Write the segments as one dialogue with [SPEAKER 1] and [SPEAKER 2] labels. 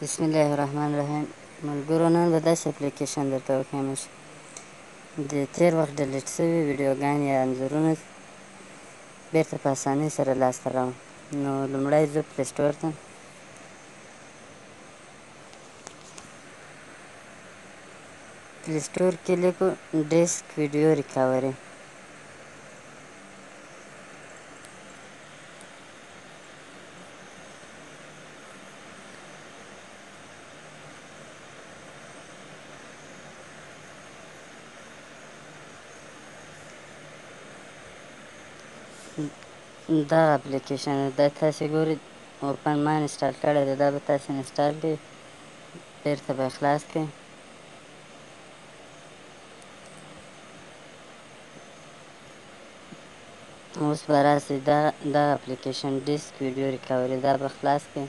[SPEAKER 1] بسمالله الرحمن الرحیم. ملګرو نن به داسې اپلیکیشن درته وښیم چې د تېر وخت ډیلیټ شوي ویډیوګانې یا انځورونه بېرته په اسانۍ سره لاسته راوړم. نو لومړی ځو پلی سټور ته. پلی سټور کې لیکو ډیسک ویډیو ریکاوري. دا اپلیکیشن دا تاسې ګورئ اوپن ما انسټال کړی دی. دا به تاسې انسټال کړئ، بېرته به یې خلاص کړئ. اوس به راسئ دا اپلیکیشن ډیسک ویډیو ریکاوري دا به خلاص کړئ.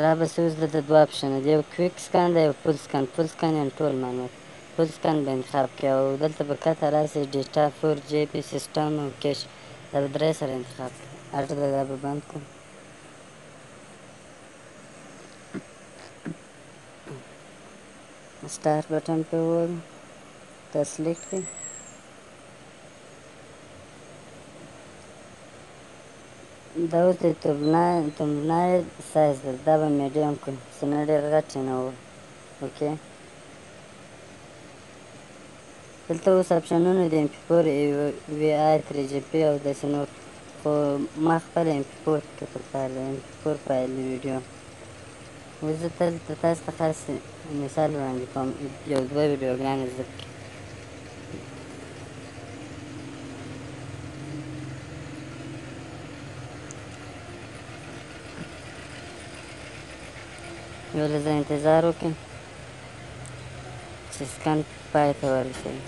[SPEAKER 1] رابسې اوس دلته دوه اپشنه دي، یو کویک سکن دی، یو فول سکن. فول سکن یعنې ټول معلومات. فول سکن به انتخاب کړئ او دلته به کته راسئ ډیټا 4 جی بي سیسټم او کیش دا به درې سره انتخاب کړئ. هلته دا به بند کړو. سټارټ بټن پرې ووهلو، دا سلیکټ کړئ. دا اوس د تمبنیل سایز ده، دا به میډیم کړو چې نه ډېر غټ یې نه اوکې. دلته اوس اپشنونه دي MP4 AVI 3GP او داسې نور، خو ما خپله MP4 کې پکار ده، MP4 فایل د ویډیو. اوس زه دلته تاسو ته خاص مثال وړاندې کوم، یو دوه ویډیوګانې ذکر کړي. یو لږ انتظار وکړئ چې سکن پای ته ورسوي.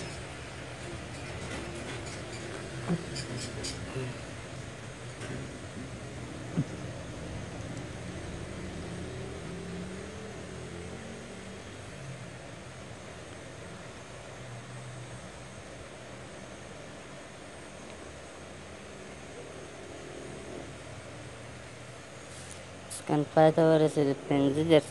[SPEAKER 1] سکن پای ته ورسېد، 15